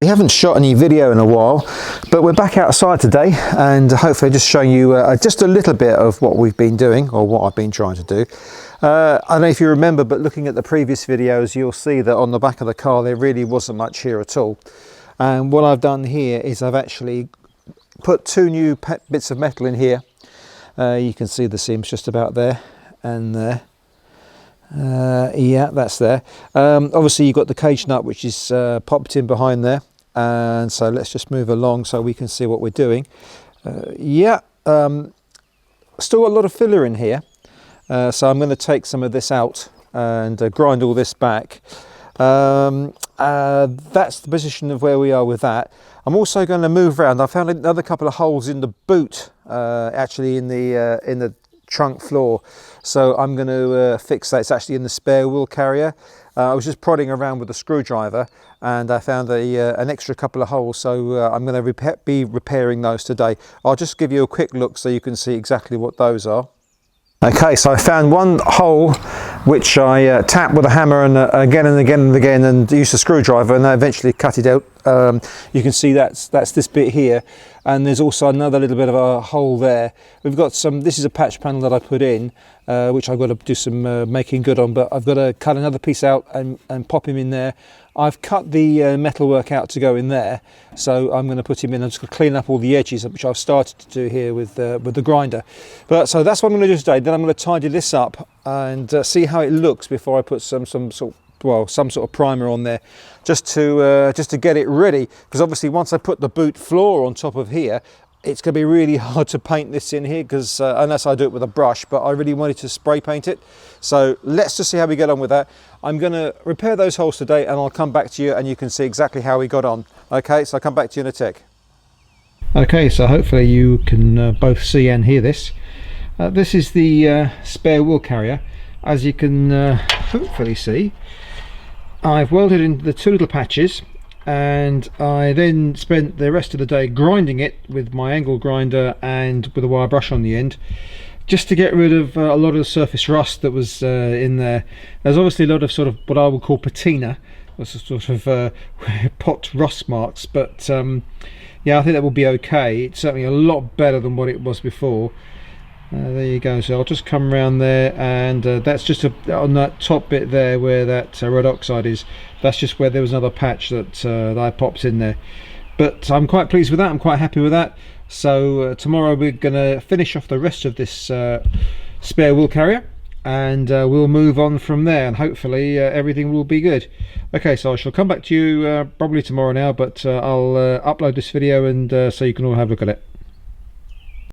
We haven't shot any video in a while, but we're back outside today, and hopefully just showing you just a little bit of what we've been doing, or what I've been trying to do. I don't know if you remember, but looking at the previous videos, you'll see that on the back of the car there really wasn't much here at all. And what I've done here is I've actually put two new bits of metal in here. You can see the seams just about there and there. Yeah, that's there. Obviously you've got the cage nut, which is popped in behind there, and so let's just move along so we can see what we're doing. Still got a lot of filler in here, so I'm going to take some of this out and grind all this back. That's the position of where we are with that. I'm also going to move around. I found another couple of holes in the boot, actually in the trunk floor, so I'm going to fix that. It's actually in the spare wheel carrier. I was just prodding around with a screwdriver and I found an extra couple of holes, so I'm going to be repairing those today. I'll just give you a quick look so you can see exactly what those are. Okay, so I found one hole which I tapped with a hammer and again and again and again, and used a screwdriver, and I eventually cut it out. You can see that's this bit here, and there's also another little bit of a hole there. We've got some, this is a patch panel that I put in, which I've got to do some making good on, but I've got to cut another piece out and pop him in there. I've cut the metalwork out to go in there, so I'm going to put him in. I'm just going to clean up all the edges, which I've started to do here with the grinder. But so that's what I'm going to do today. Then I'm going to tidy this up and see how it looks before I put some sort of primer on there, just to get it ready. Because obviously once I put the boot floor on top of here, it's going to be really hard to paint this in here, because unless I do it with a brush, but I really wanted to spray paint it. So let's just see how we get on with that. I'm going to repair those holes today, and I'll come back to you and you can see exactly how we got on. Okay, so I'll come back to you in a tick. Okay, so hopefully you can both see and hear this. This is the spare wheel carrier. As you can hopefully see, I've welded in the two little patches, and I then spent the rest of the day grinding it with my angle grinder and with a wire brush on the end, just to get rid of a lot of the surface rust that was in there. There's obviously a lot of sort of what I would call patina, or sort of pot rust marks, but yeah, I think that will be okay. It's certainly a lot better than what it was before. There you go. So I'll just come around there, and that's just on that top bit there where that red oxide is. That's just where there was another patch that I popped in there. But I'm quite pleased with that. I'm quite happy with that. So tomorrow we're going to finish off the rest of this spare wheel carrier, and we'll move on from there, and hopefully everything will be good. Okay, so I shall come back to you probably tomorrow now, but I'll upload this video, and so you can all have a look at it.